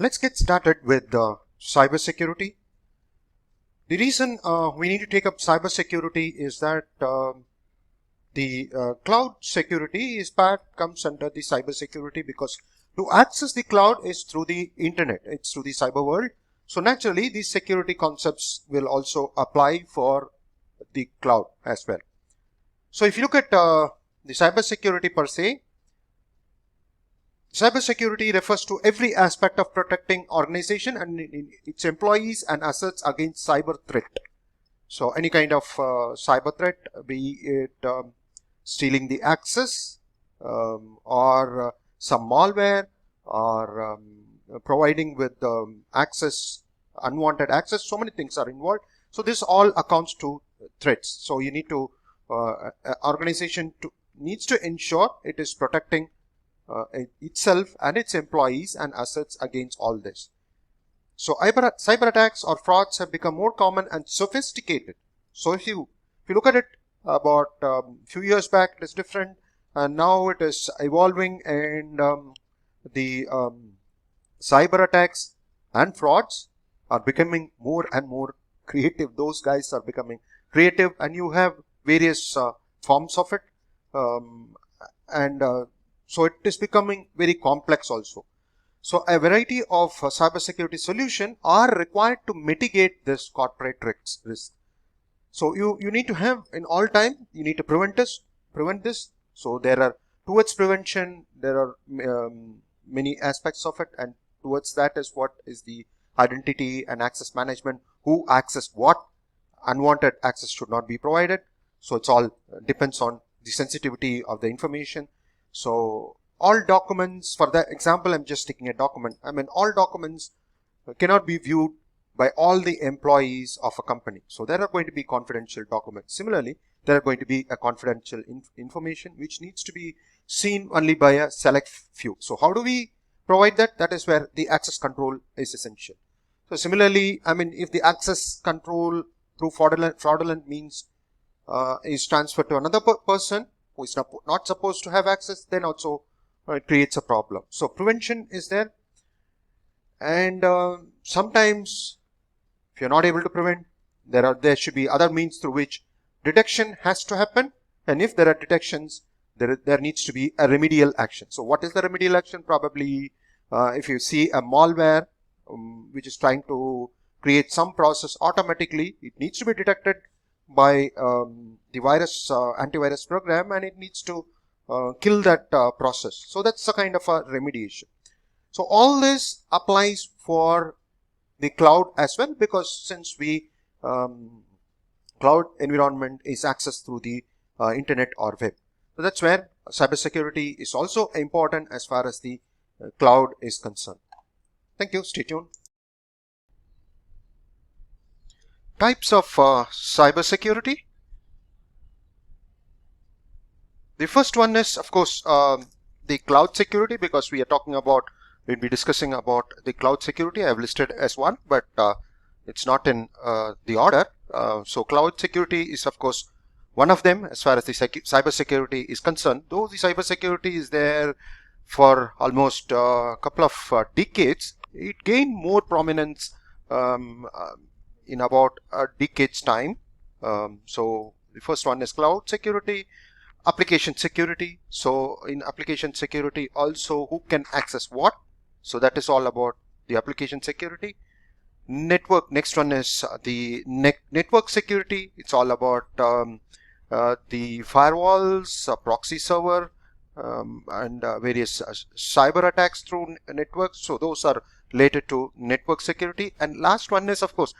Let's get started with cybersecurity. The reason we need to take up cybersecurity is that the cloud security comes under the cybersecurity, because to access the cloud is through the internet, it's through the cyber world. So naturally, these security concepts will also apply for the cloud as well. So if you look at the cybersecurity per se, cybersecurity refers to every aspect of protecting organization and its employees and assets against cyber threat. So any kind of cyber threat, be it stealing the access or some malware or providing with access, unwanted access, so many things are involved. So this all accounts to threats. So you need to, organization needs to ensure it is protecting itself and its employees and assets against all this. So cyber attacks or frauds have become more common and sophisticated. So if you look at it, about few years back it is different, and now it is evolving, and the cyber attacks and frauds are becoming more and more creative. Those guys are becoming creative, and you have various forms of it, and so it is becoming very complex also. So a variety of cybersecurity solutions are required to mitigate this corporate risk. So you need to have, in all time, you need to prevent this. So there are, towards prevention, there are many aspects of it, and towards that is what is the identity and access management, who access what, unwanted access should not be provided. So it's all depends on the sensitivity of the information. So all documents, for that example, I'm just taking a document. I mean, all documents cannot be viewed by all the employees of a company. So there are going to be confidential documents. Similarly, there are going to be a confidential information which needs to be seen only by a select few. So how do we provide that? That is where the access control is essential. So similarly, I mean, if the access control through fraudulent means is transferred to another person who is not supposed to have access, then also it creates a problem. So prevention is there, and sometimes if you're not able to prevent, there should be other means through which detection has to happen, and if there are detections, there needs to be a remedial action. So what is the remedial action? Probably if you see a malware which is trying to create some process automatically, it needs to be detected by the antivirus program, and it needs to kill that process. So that's a kind of a remediation. So all this applies for the cloud as well, because since we cloud environment is accessed through the internet or web. So that's where cybersecurity is also important as far as the cloud is concerned. Thank you. Stay tuned. Types of cybersecurity. The first one is, of course, the cloud security, because we are talking about, we'll be discussing about the cloud security. I have listed as one, but it's not in the order. So cloud security is, of course, one of them as far as the cyber security is concerned. Though the cyber security is there for almost a couple of decades, it gained more prominence in about a decade's time. So the first one is cloud security. Application security. So in application security also, who can access what? So that is all about the application security. Network, next one is the network security. It's all about the firewalls, proxy server, and various cyber attacks through networks. So those are related to network security. And last one is, of course,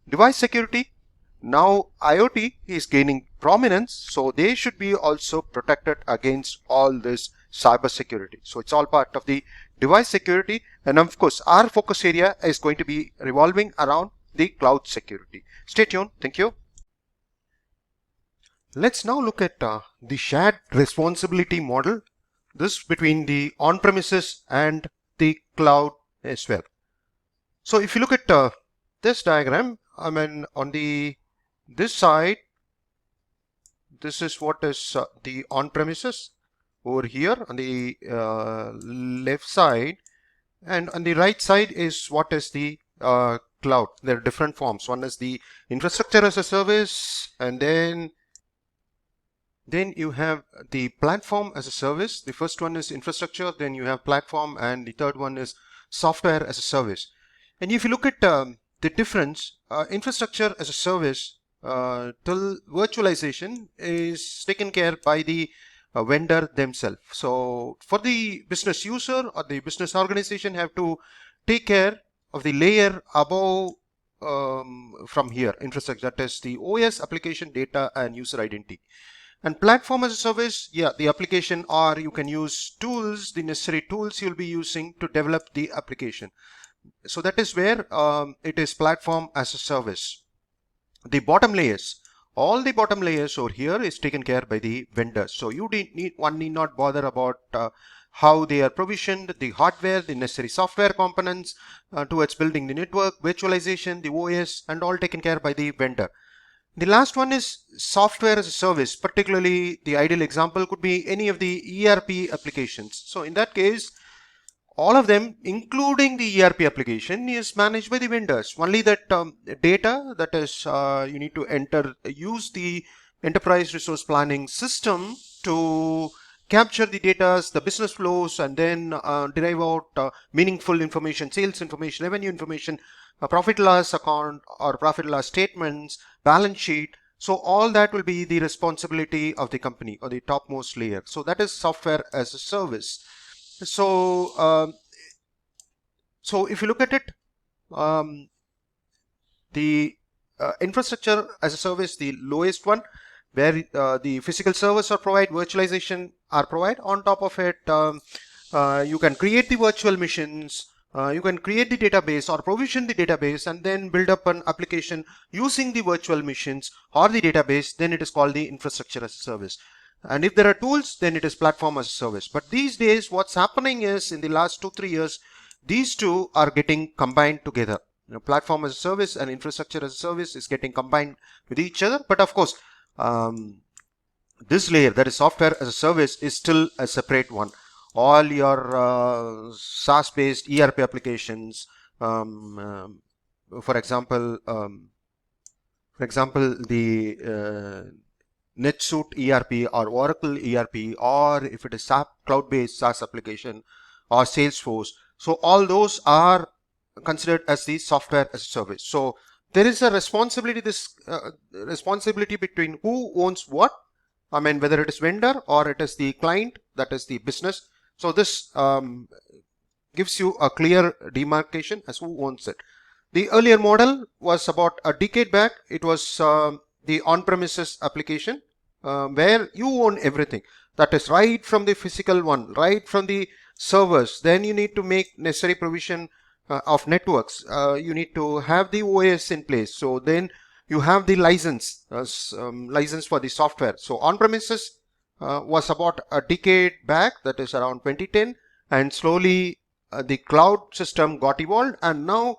device security. Now IoT is gaining prominence, so they should be also protected against all this cyber security. So it's all part of the device security, and of course our focus area is going to be revolving around the cloud security. Stay tuned. Thank you. Let's now look at the shared responsibility model, this between the on-premises and the cloud as well. So if you look at this diagram, I mean, on this side, this is what is the on-premises. Over here on the left side, And on the right side is what is the cloud. There are different forms. One is the infrastructure as a service, and then you have the platform as a service. The first one is infrastructure, then you have platform, and the third one is software as a service. And if you look at the difference, infrastructure as a service till virtualization is taken care by the vendor themselves. So for the business user or the business organization have to take care of the layer above from here, infrastructure, that is the OS, application, data, and user identity. And platform as a service, yeah, the application, or you can use tools, the necessary tools you'll be using to develop the application. So that is where it is platform as a service. The bottom layers, all the bottom layers over here is taken care by the vendors. So you one need not bother about how they are provisioned, the hardware, the necessary software components towards building the network, virtualization, the OS, and all taken care by the vendor. The last one is software as a service. Particularly, the ideal example could be any of the ERP applications. So in that case, all of them, including the ERP application, is managed by the vendors. Only that data, that is, you need to use the enterprise resource planning system to capture the data, the business flows, and then derive out meaningful information, sales information, revenue information, profit loss account or profit loss statements, balance sheet. So all that will be the responsibility of the company or the topmost layer. So that is software as a service. So if you look at it, the infrastructure as a service, the lowest one, where the physical servers are provided, virtualization are provided. On top of it, you can create the virtual machines, you can create the database or provision the database and then build up an application using the virtual machines or the database. Then it is called the infrastructure as a service. And if there are tools, then it is platform as a service. But these days, what's happening is in the last 2-3 years, these two are getting combined together. Platform as a service and infrastructure as a service is getting combined with each other. But of course, this layer, that is software as a service, is still a separate one. All your SaaS-based ERP applications, for example, the NetSuite ERP or Oracle ERP, or if it is SAP cloud-based SaaS application or Salesforce. So all those are considered as the software as a service. So there is a responsibility, responsibility between who owns what. I mean, whether it is vendor or it is the client, that is the business. So this gives you a clear demarcation as who owns it. The earlier model was about a decade back. It was the on-premises application where you own everything. That is right from the physical one, right from the servers. Then you need to make necessary provision of networks. You need to have the OS in place. So then you have the license for the software. So on-premises was about a decade back, that is around 2010, and slowly the cloud system got evolved, and now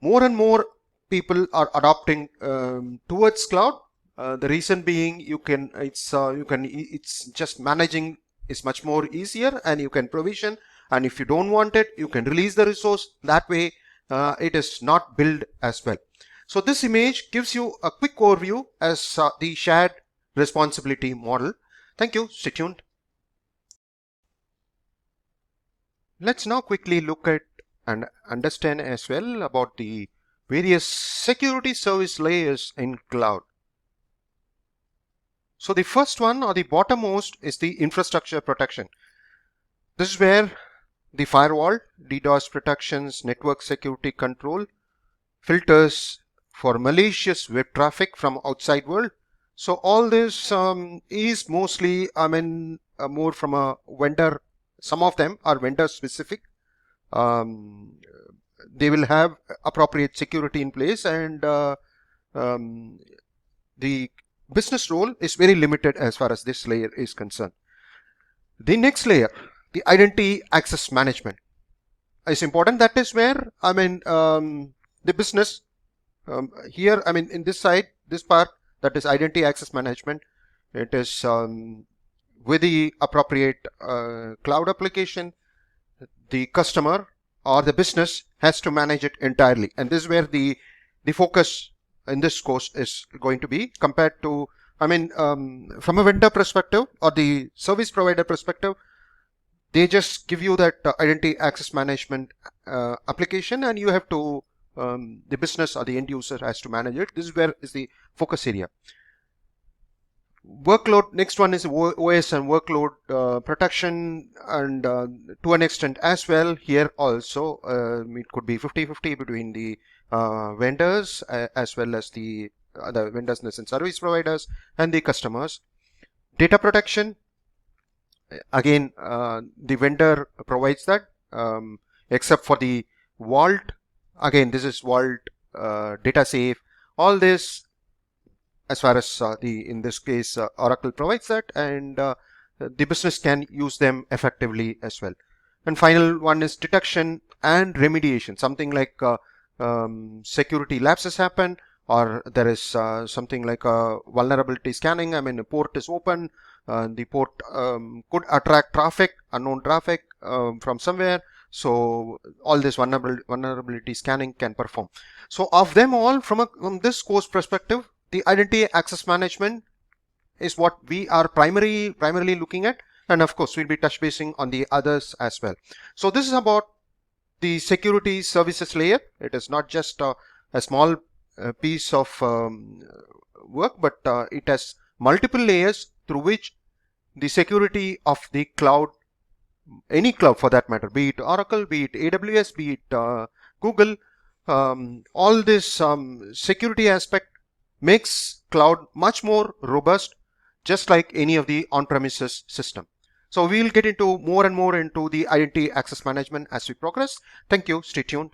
more and more people are adopting towards cloud. The reason being, it's just managing is much more easier, and you can provision, and if you don't want it, you can release the resource. That way it is not billed as well. So this image gives you a quick overview as the shared responsibility model. Thank you. Stay tuned. Let's now quickly look at and understand as well about the various security service layers in cloud. So the first one, or the bottommost, is the infrastructure protection. This is where the firewall, DDoS protections, network security control, filters for malicious web traffic from outside world. So all this is mostly, more from a vendor. Some of them are vendor specific. They will have appropriate security in place, and the business role is very limited as far as this layer is concerned. The next layer, the identity access management, is important. That is where the business here, in this side, this part, that is identity access management. It is with the appropriate cloud application, the customer or the business has to manage it entirely. And this is where the focus in this course is going to be compared to, from a vendor perspective or the service provider perspective, they just give you that identity access management application, and you have to, the business or the end user has to manage it. This is where is the focus area. Workload, next one is OS and workload protection, and to an extent as well here also it could be 50-50 between the vendors as well as the other vendors and service providers and the customers. Data protection, again the vendor provides that, except for the vault. Again, this is vault, data safe, all this as far as in this case Oracle provides that, and the business can use them effectively as well. And final one is detection and remediation. Something like security lapses happen, or there is something like a vulnerability scanning. I mean, a port is open, the port could attract traffic, unknown traffic from somewhere. So all this vulnerability scanning can perform. So of them all, from this course perspective, the identity access management is what we are primarily looking at, and of course we'll be touch basing on the others as well. So this is about the security services layer. It is not just a small piece of work, but it has multiple layers through which the security of the cloud, any cloud for that matter, be it Oracle, be it AWS, be it Google, all this security aspect makes cloud much more robust, just like any of the on-premises system. So we will get into more and more into the identity access management as we progress. Thank you. Stay tuned.